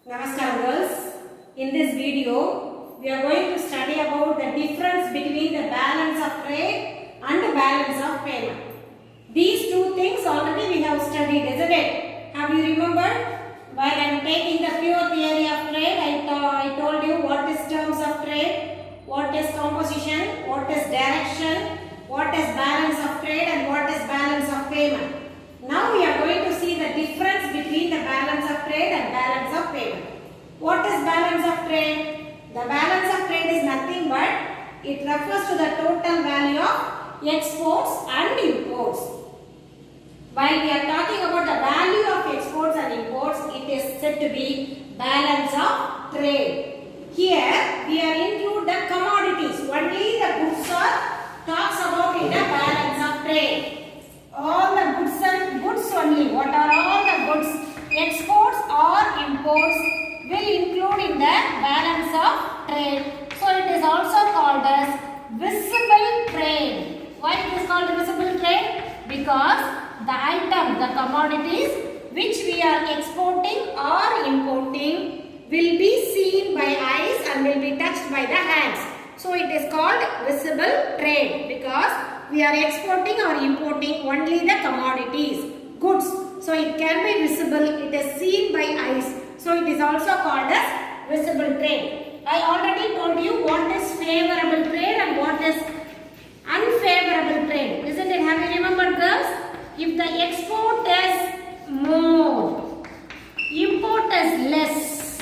Namaskar girls. In this video, we are going to study about the difference between the balance of trade and the balance of payment. These two things already we have studied, isn't it? Have you remembered? While I am taking the pure theory of trade, I told you what is terms of trade, what is composition, what is direction, what is balance of trade and what is balance of payment. Now we are going to see the difference between the balance of trade and balance of payment. What is balance of trade? The balance of trade is nothing but it refers to the total value of exports and imports. While we are talking about the value of exports and imports, it is said to be balance of trade. Here we are include the commodities. Only the goods are talks about in the balance of trade. All the goods and goods only. What are all the goods? Exports or imports will include in the balance of trade. So it is also called as visible trade. Why it is called visible trade? Because the item, the commodities which we are exporting or importing will be seen by eyes and will be touched by the hands. So it is called visible trade because we are exporting or importing only the commodities, goods. So it can be visible, it is seen by eyes. So it is also called as visible trade. I already told you what is favorable trade and what is unfavorable trade. Isn't it? Have you remembered, girls? If the export is more, import is less,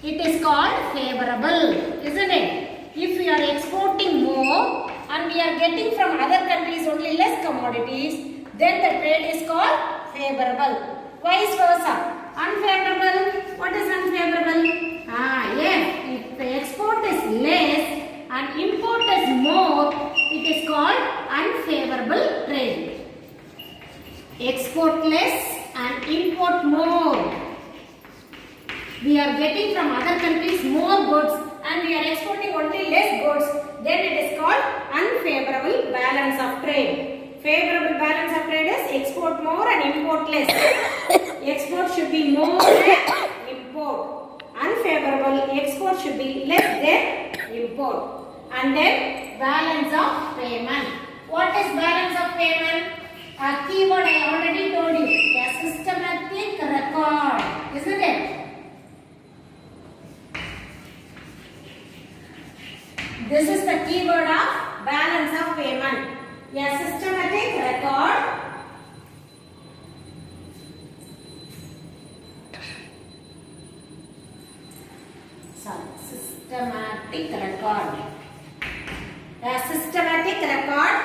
it is called favorable. Isn't it? If we are exporting more and we are getting from other countries only less commodities, then the trade is called favorable. Vice versa. Unfavorable. What is unfavorable? Yes. If the export is less and import is more, it is called unfavorable trade. Export less and import more. We are getting from other countries more goods and we are exporting only less goods, then it is called unfavorable balance of trade. Favorable balance of trade is export more and import less. Export should be more than import. Unfavorable, export should be less than import. And then balance of payment. What is balance of payment? A keyword I already told you. A systematic record. Isn't it? This is the keyword of balance of payment. A systematic record systematic record. A systematic record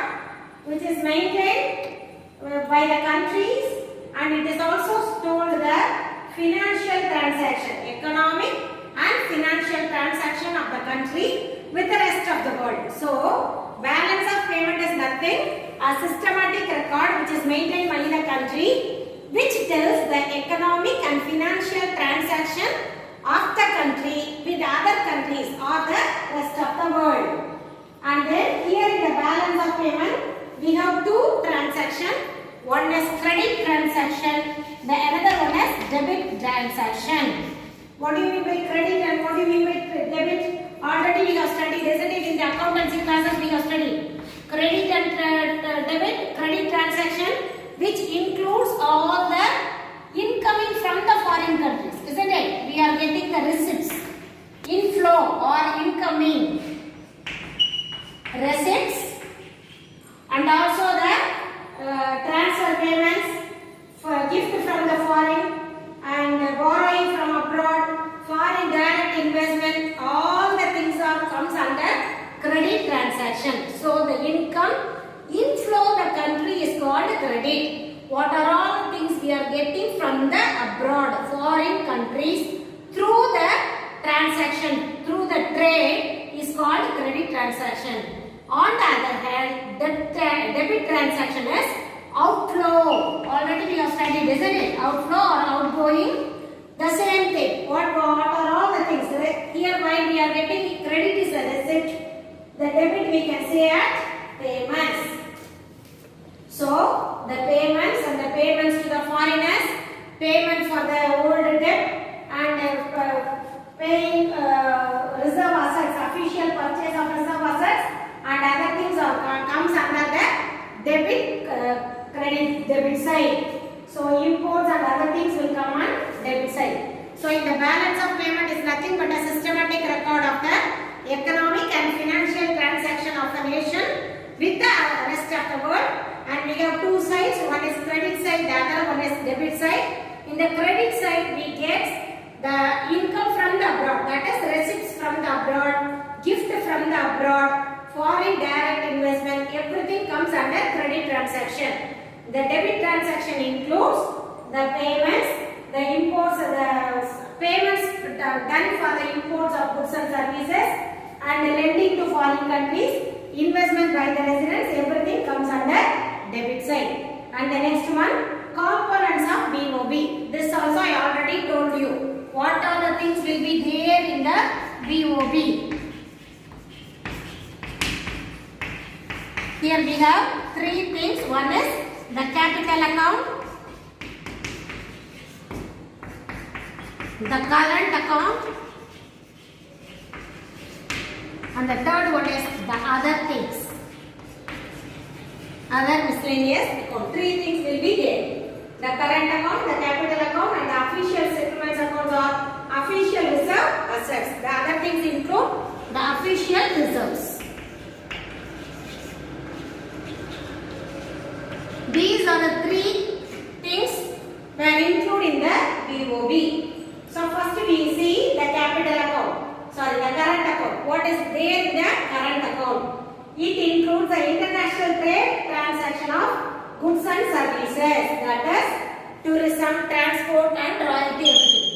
which is maintained by the countries and it is also told the financial transaction, economic and financial transaction of the country with the rest of the world. So, balance of payment is nothing, a systematic record which is maintained by the country which tells the economic and financial transaction of the country with other countries or the rest of the world. And then here in the balance of payment, we have two transactions. One is credit transaction, the another one is debit transaction. What do you mean by credit and what do you mean by debit? Already we have studied, isn't it? In the accountancy classes we have studied. Credit and debit, credit transaction which includes all the incoming from the foreign countries, isn't it? We are getting the receipts, inflow or incoming receipts and also the transfer payments, for gift from the foreign and borrowing from abroad, foreign direct investment, all the things are comes under credit transaction. So the income, inflow the country is called credit. What are all the things we are getting from the abroad, foreign countries through the transaction, through the trade is called credit transaction. On the other hand, the debit transaction is outflow. Already we have studied, isn't it? Outflow or outgoing, the same thing. What are all the things? Here while we are getting credit is a receipt, the debit we can say at payments. So the payments and the payments to the foreigners, payment for the old debt and paying reserve assets, official purchase of reserve assets, and other things comes under the debit side. So imports and other things will come on debit side. So in the balance of payment is nothing but a systematic record of the economic and financial transaction of the nation with the rest of the world. And we have two sides, one is credit side, the other one is debit side. In the credit side we get the income from the abroad, that is receipts from the abroad, gift from the abroad, foreign direct investment, everything comes under credit transaction. The debit transaction includes the payments, the imports, the payments done for the imports of goods and services, and lending to foreign countries, investment by the residents, everything comes under debit side. And the next one, components of BOB. This also I already told you. What are the things will be there in the BOB? Here we have three things. One is the capital account, the current account, and the third one is the other things, other miscellaneous account. Three things will be there. The current account, the capital account, and the official settlements accounts or official reserve assets. The other things include the official reserves. These are the three things that include in the BOB. So first we see the capital account, sorry, the current account. What is there in the current account? It includes the international trade transaction of goods and services, that is tourism, transport and royalty, everything.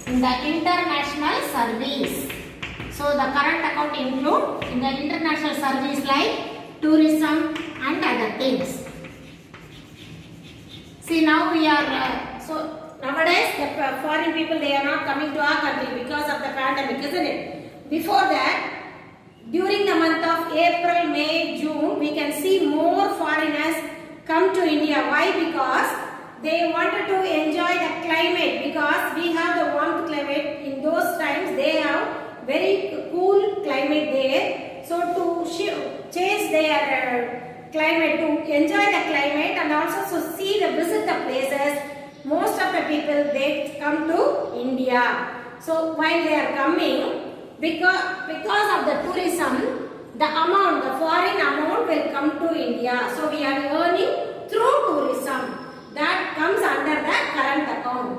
In the international service. So the current account include in the international service like tourism and other things. See, now we are so nowadays the foreign people, they are not coming to our country because of the pandemic, isn't it? Before that, during the month of April, May, June, we can see more foreigners come to India. Why? Because they wanted to enjoy the climate, because we have the warm climate. In those times they have very cool climate there. So to change their climate, to enjoy the climate and also to see the visit the places, most of the people they come to India. So while they are coming, because of the tourism, the amount, the foreign amount will come to India. So we are earning through tourism. That comes under the current account.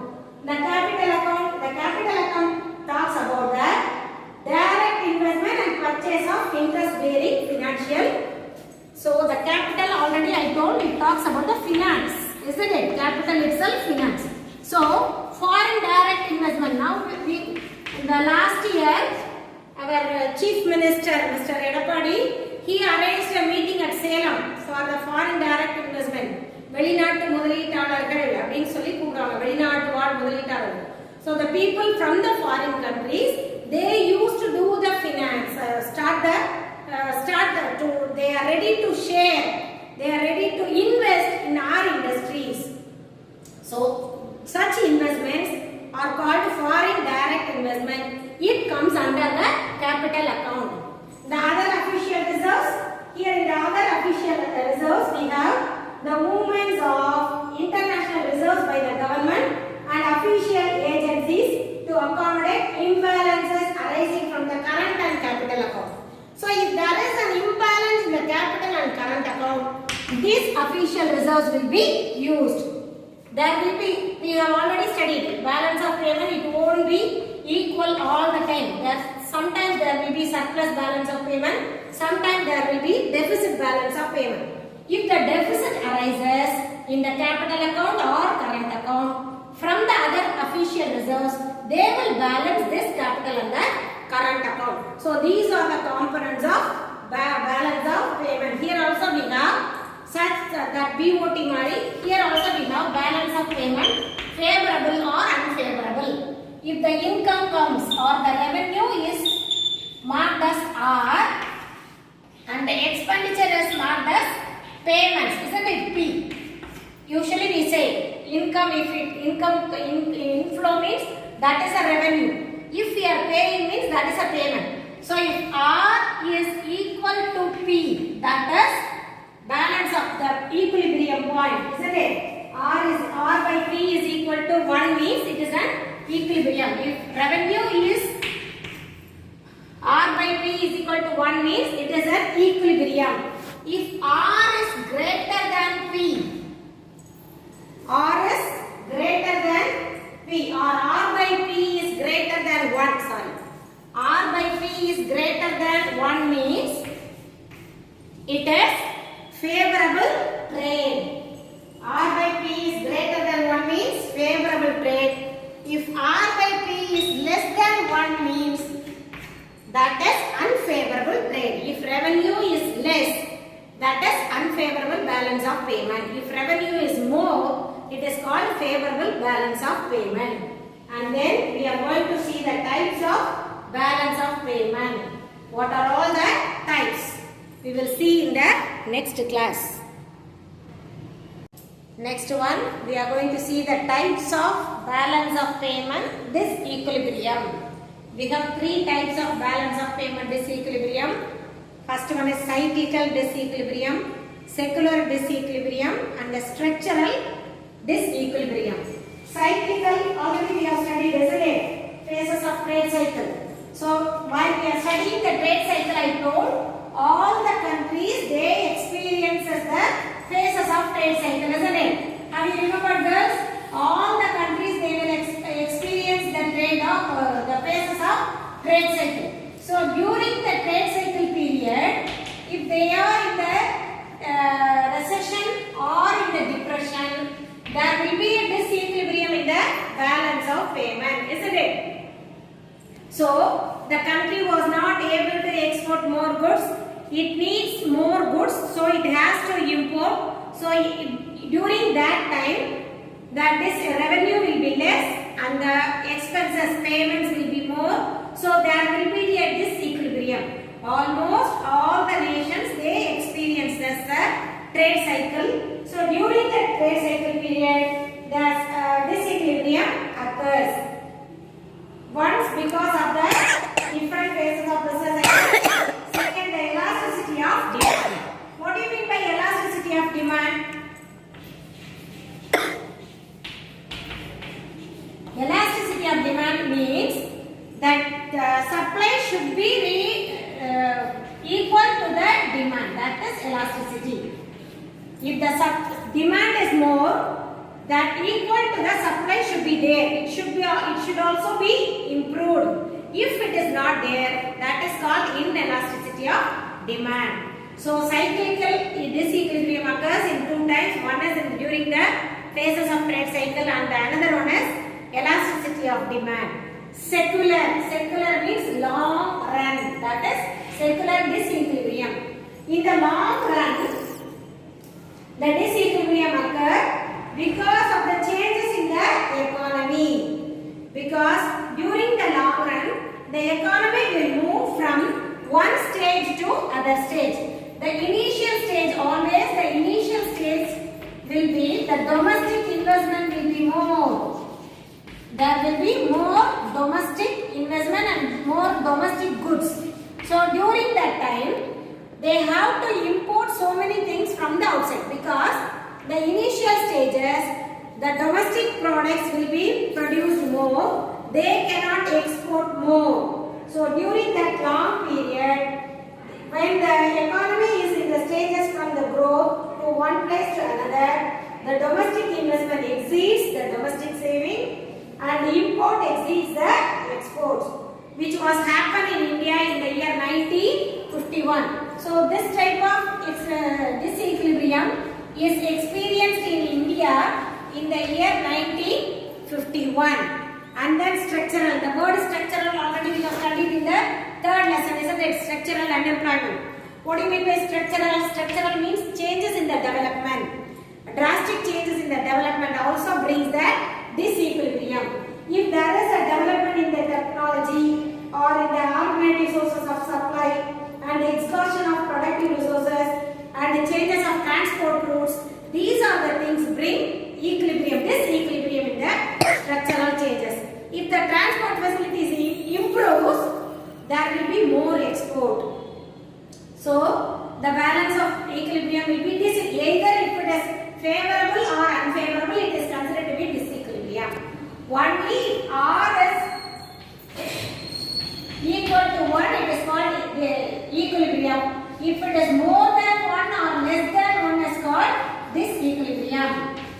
The capital account talks about the direct investment and purchase of interest-bearing financial. So the capital already I told, it talks about the finance, isn't it? Capital itself finance. So foreign direct investment. Now in the last year, our Chief Minister, Mr. Edapadi, he arranged a meeting at Salem for the foreign direct investment. வெளிநாட்டு முதலீட்டாளர்கள் அப்படினு சொல்லி கூப்பிடுறாங்க, வெளிநாட்டு வாழ் முதலீட்டாளர்கள். So the people from the foreign countries, they used to do the finance, they are ready to share, they are ready to invest in our industries. So such investments are called foreign direct investment. It comes under the capital account. The other official reserves, here in the other official reserves we have the movements of international reserves by the government and official agencies to accommodate imbalances arising from the current and capital account. So if there is an imbalance in the capital and current account, these official reserves will be used. There will be, we have already studied, balance of payment, it won't be equal all the time. Sometimes there will be surplus balance of payment, sometimes there will be deficit balance of payment. If the deficit arises in the capital account or current account from the other official reserves, they will balance this capital and the current account. So these are the components of balance of payment. Here also we have such that BOT Mari. Here also we have balance of payment, favorable or unfavorable. If the income comes or the revenue is marked as R and the expenditure is marked as payments, isn't it? P. Usually we say income, if inflow means that is a revenue. If we are paying means that is a payment. So if R is equal to P, that is balance of the equilibrium point, isn't it? R by P is equal to 1 means it is an equilibrium. If revenue is R by P is equal to 1 means it is an equilibrium. If R is greater than P, R is greater than P, or R by P is greater than 1, sorry. R by P is greater than 1 means it is favorable trade. R by P is greater than 1 means favorable trade. If R by P is less than 1 means that is unfavorable trade. If revenue is less, that is unfavorable balance of payment. If revenue is more, it is called favorable balance of payment. And then we are going to see the types of balance of payment. What are all the types? We will see in the next class. Next one, we are going to see the types of balance of payment, disequilibrium. We have 3 types of balance of payment disequilibrium. First one is cyclical disequilibrium, secular disequilibrium, and the structural disequilibrium. Cyclical, already we have studied, isn't it? Phases of trade cycle. So while we are studying the trade cycle, I told all the countries they experience the phases of trade cycle, isn't it? Have you remembered this? All the countries they will experience the the phases of trade cycle. So during the trade cycle period, if they are in the recession or in the depression, there will be a disequilibrium in the balance of payment, isn't it? So the country was not able to export more goods. It needs more goods, so it has to import. So during that time, this revenue will be less and the expenses, payments will be more. So there will be a disequilibrium. Almost all the nations they experience this trade cycle. So during the trade cycle period, the disequilibrium occurs. Once because of the different phases of the cycle. Second, the elasticity of demand. What do you mean by elasticity of demand? Elasticity of demand means that the supply should be equal to the demand. That is elasticity. If the demand is more, that equal to the supply should be there. It should also be improved. If it is not there, that is called inelasticity of demand. So cyclical disequilibrium occurs in 2 times. One is during the phases of trade cycle and another one is elasticity of demand. Secular means long run. That is secular disequilibrium. In the long run, the disequilibrium occurs because of the changes in the economy. Because during the long run, the economy will move from one stage to other stage. The initial stage, always the initial stage will be the domestic investment will be more. There will be more domestic investment and more domestic goods. So during that time, they have to import so many things from the outside because the initial stages, the domestic products will be produced more. They cannot export more. So during that long period, when the economy is in the stages from the growth to one place to another, the domestic investment exceeds the domestic saving and the import exceeds the exports, which was happened in India in the year 1951. So this type of disequilibrium is experienced in India in the year 1951. And then structural. The word structural already we have studied in the 3rd lesson, isn't it? Structural unemployment. What do you mean by structural? Structural means changes in the development. Drastic changes in the development also brings that disequilibrium. If there is a development in the technology or in the alternative sources of supply and the exhaustion of productive resources and the changes of transport routes, these are the things bring equilibrium, disequilibrium in the structural changes. more export. So the balance of equilibrium will be this, either if it is favorable or unfavorable, it is considered to be disequilibrium. Only R is equal to 1, it is called equilibrium. If it is more than 1 or less than 1 is called disequilibrium.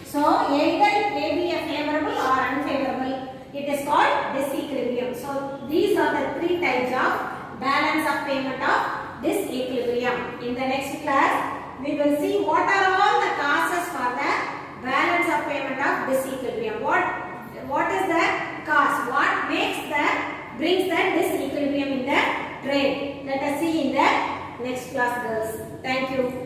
So either it may be a favorable or unfavorable, it is called disequilibrium. So these are the three types of balance of payment of disequilibrium. In the next class, we will see what are all the causes for the balance of payment of disequilibrium. What is the cause? What brings the disequilibrium in the trade? Let us see in the next class, girls. Thank you.